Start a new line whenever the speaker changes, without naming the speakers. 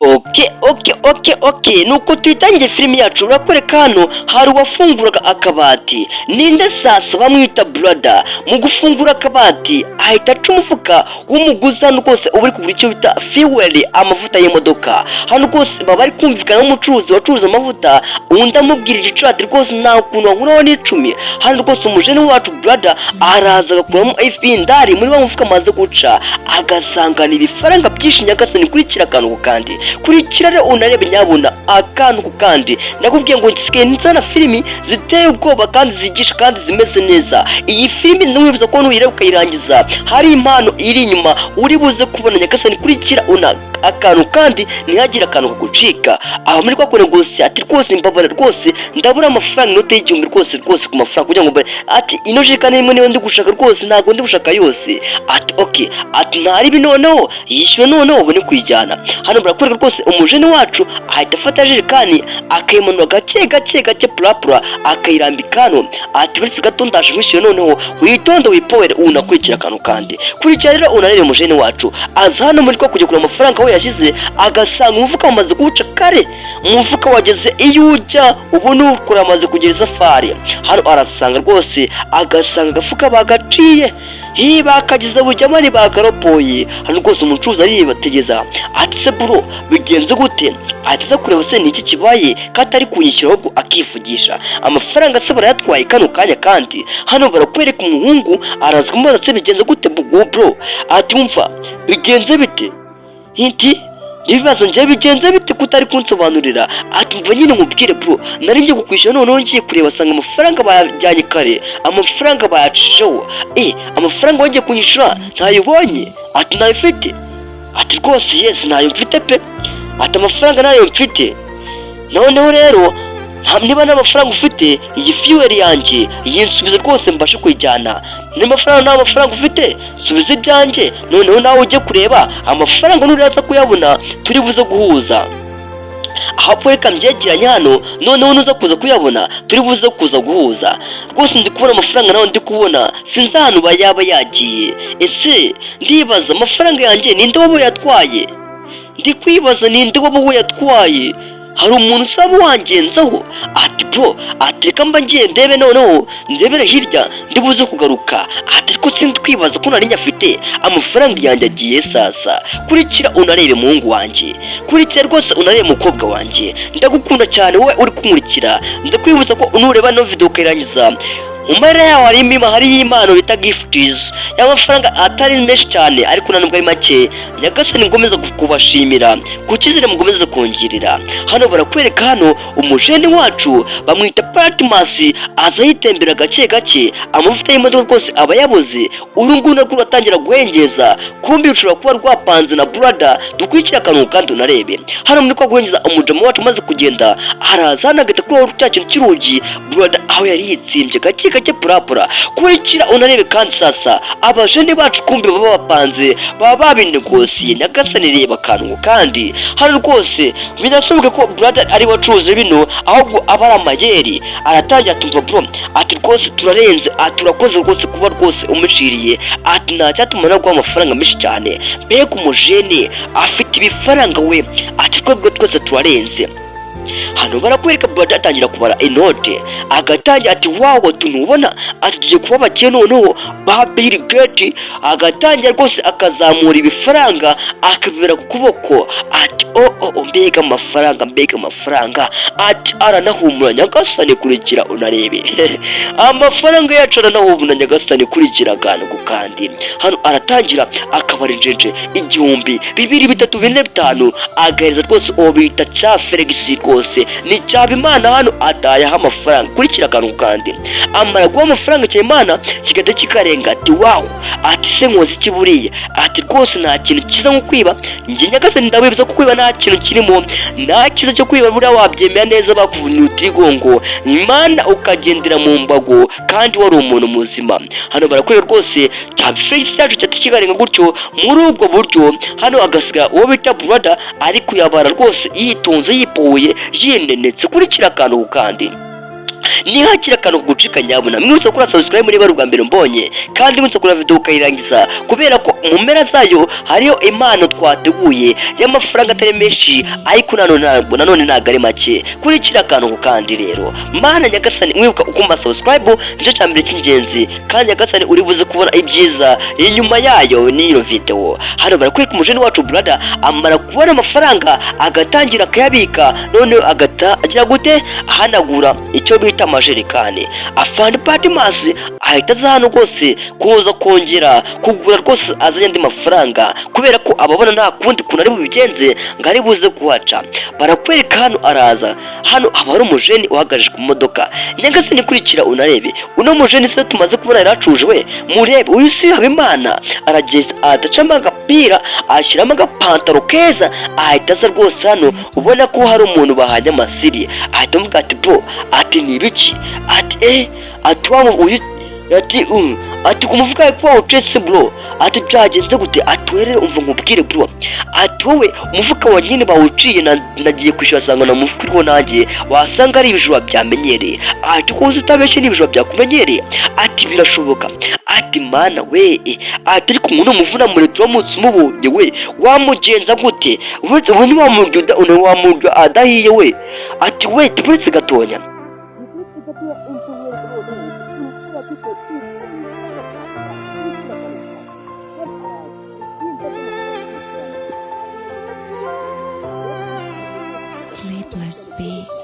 Okay. Nuko tuyitangiye filimi yacu urakwereka hano hari uwafunguraga akabati. Ninde sasa bamwita brother. Mu gufungura akabati ahita aca umufuka w'umuguzi hano rwose uba uri kugura icyo bita fuel, amavuta y'imodoka. Hano rwose baba bari kumvikana n'umucuruzi wacuruza amavuta, undi amubwira igiciro ati rwose nta kuntu wankuraho n'icumi. Hano rwose umujene wacu brother araza agakuramo ifindari muri wa mufuka amaze guca, agasangana ibifaranga byinshi nyagasani kurikira akantu kandi. Kurikira rero unarebe nyabona akantu ku kandi. Nakubwiye ngo nsigaye nzana filimi ziteye ubwoba kandi zigisha kandi zimeze neza. Iyi filimi ntiwibuza ko nuyireba ukayirangiza hari impano iri inyuma uri buze kubona nyagasani. Kurikira una akantu kandi ntihagire akantu kagucika. Aho muri kwakore rwose ati rwose mbabara rwose ndabura amafaranga inote y'igihumbi rwose ku mafaranga kugira ngo ati ino jeka nimwe niyo ndi gushaka rwose ntago ndi gushaka yose. Ati ati ntari binoneho yishyuwe noneho ubone kuyijyana. Hano barakwereka rwose umujene wacu ahita afata jerekani akayimanura gake purapura akayirambika hano. Ati buri gato ndaje nkwishyuye noneho witonde wipowere unakurikira akantu kandi. Kurikira rero unarebe umujene wacu aza hano muri kwa kujya kugura amafaranga aho yashyize, agasanga umufuka wamaze kuwuca kare. Umufuka wageze iyo ujya ubone ukora amaze kugera safari. Hano arasanga rwose agasanga agafuka bagaciye bakagize bujyamani bakaropoye. Hano rwose umucuruzi aribategeza ati se bro bigenze gute? Ati se kureba se niki kibaye katari kunyishyura ahubwo akivugisha amafaranga se barayatwaye kano kanya kandi. Hano barakwereka umuhungu araza kumubaza se bigenze gute bro? Ati umva bigenze bite? Ibibazo njye bigenze bite kutari kunsobanurira? Ati mva nyine mubwire bro nari ngiye kukwishyura noneho ngiye kureba asanga amafaranga bayajyanye kare, amafaranga bayacisheho. Amafaranga wagiye kunyishyura ntayibonye? Ati ntayifite? Ati rwose yes ntayo mfite pe. Ati amafaranga nayo mfite. Noneho rero niba n'amafaranga ufite iyi fuel yanjye yinsubize rwose mbashe kuyijyana. Nta mafaranga ufite subiza ibyanjye noneho nawe ujye kureba amafaranga nuraza kuyabona turi buze guhuza. Aho reka mbyegeranye hano noneho nuza kuza kuyabona turi buze kuza guhuza. Rwose ndi kubona amafaranga nawe ndi kubona sinzi ahantu bayaba yagiye. Ese ndibaza amafaranga yanjye ninde waba yatwaye? Ndi kwibaza ninde waba yatwaye? Hari umuntu usaba wangenzaho? Ati bro ati reka mba ngiye ndebe noneho ndebere hirya ndibuze kugaruka. Ati ariko sindi kwibaza ko nari nyafite amafaranga yanjye agiye sasa. Kurikira unarebe muhungu wanjye, kurikira rwose unarebe mukobwa wanjye, ndagukunda cyane wowe uri kumurikira. Ndakwibuza ko unureba no video ukayirangiza umara yawe hari impano bita gifts y'amafaranga atari menshi cyane ariko nanubwo ari make. Nyagasani ngomeza kubashimira kukizire mugomeze kongirira. Hano barakwereka hano umujene wacu bamwita Patmos aza yitembera gake amavuta y'imodoka rwose aba yaboze. Urungu nako ratangira guhengeza kumbi ushobora kuba rwapanze na brother. Dukurikira akantu kandi unarebe hano muri kwa guhengeza umujama wacu maze kugenda araza hano agata kuri cya kintu cy'urugi brother aho yari yitsimbye gake purapura. Kurikira unarebe kandi sasa abajene bacu kumbi baba bapanze baba babinegosiye. Nyagasani reba akantu kandi hano rwose binashoboka ko brother ari wacuruze bino ahubwo aba ari amayeri. Aratangira tumva bro ati rwose turarenze, ati urakoze rwose kuba rwose umushiriye. Ati nta cyatuma nagwa amafaranga menshi cyane mbega umujene afite ibifaranga we. Ati twese turarenze. Hano barakwereka brother atangira kubara inote agatangira ati wawo tunubona ati tugiye kuba bakiye noneho ba Bill Gates. Agatangira rwose akazamura ibifaranga akabibera ku kuboko. Ati mbega amafaranga ati aranahumura. Nyagasani kurikira unarebe amafaranga yacu aranahumura. Nyagasani kurikira akantu kandi hano aratangira akabara injenje 1000 2 3 4 5 agahereza rwose uwo bita cya Felix rwose ni cyaba Imana hano atayaha amafaranga. Kurikira akantu kandi amara guha amafaranga cya Imana kigata kikarenga. Ati wow ati se nkoze ikiburiye? Ati rwose nta kintu kiza nko kwiba. Nge Nyagasani ndabibuza ko kwiba nta kintu kirimo, nta kiza cyo kwiba buriya wabyemera neza bakuvunira utigongo Imana ukagendera mu mbago kandi wari umuntu muzima. Hano barakwereka rwose cya Felix yacu cyati kikarenga gutyo muri ubwo buryo. Hano agasiga uwo bita brother ari kuyabara rwose yitonze yipoye yinenetse. Kurikira akantu kandi nihakira akantu kugucika nyabuna mwibutsa gukora subscribe niba ari ubwa mbere mbonye, kandi mwibutsa kuri video ukayirangiza kubera ko mu mpera zayo hariyo impano twateguye y'amafaranga atari menshi, ariko nanone ntabwo ari make. Kurikira akantu kandi rero mana nyagasani mwibuka ukumva subscribe nicyo cya mbere cy'ingenzi, kandi nyagasani uri buze kubona ibyiza inyuma yayo n'iyo video. Hano barakwereka umujeni wacu brother amara kubona amafaranga agatangira akayabika, none agira gute ahanagura icyo bita amajerekani. Afande Patmos ahita aza hano rwose kuza kongera kugura rwose azanye andi mafaranga, kubera ko ababona nta kundi kuntu ari bubigenze ngo ari buze kuhaca. Barakwereka hano araza, hano aba ari umujeni uhagaje ku modoka. Nyagasani kurikira unarebe uno mujeni se tumaze kubona yaracuje we, murebe uyu si Habimana arageza adacamo agapira ashyiramo agapantaro keza, ahita aza rwose hano ubona ko hari umuntu bahanye amasiri, ahita amuga ati bro ati ni ibiki, ati ati waba uyu ati kumuvuga ko wawucese bro, ati byagenze gute, ati we rero umva nkubwire bro, ati wowe umufuka wa nyine bawuciye nagiye kwishyura asanga na mufuka uriho nanjye wasanga ari ibijura byamenyereye, ati kuzi utabeshye n'ibijura byakumenyereye, ati birashoboka, ati mana we, ati ariko umuntu umuvuna muri turamutse umubonye we wamugenza gute, ubu ntiwamurya adahiye we, ati we tuburetse gatonya.
Sleepless beat.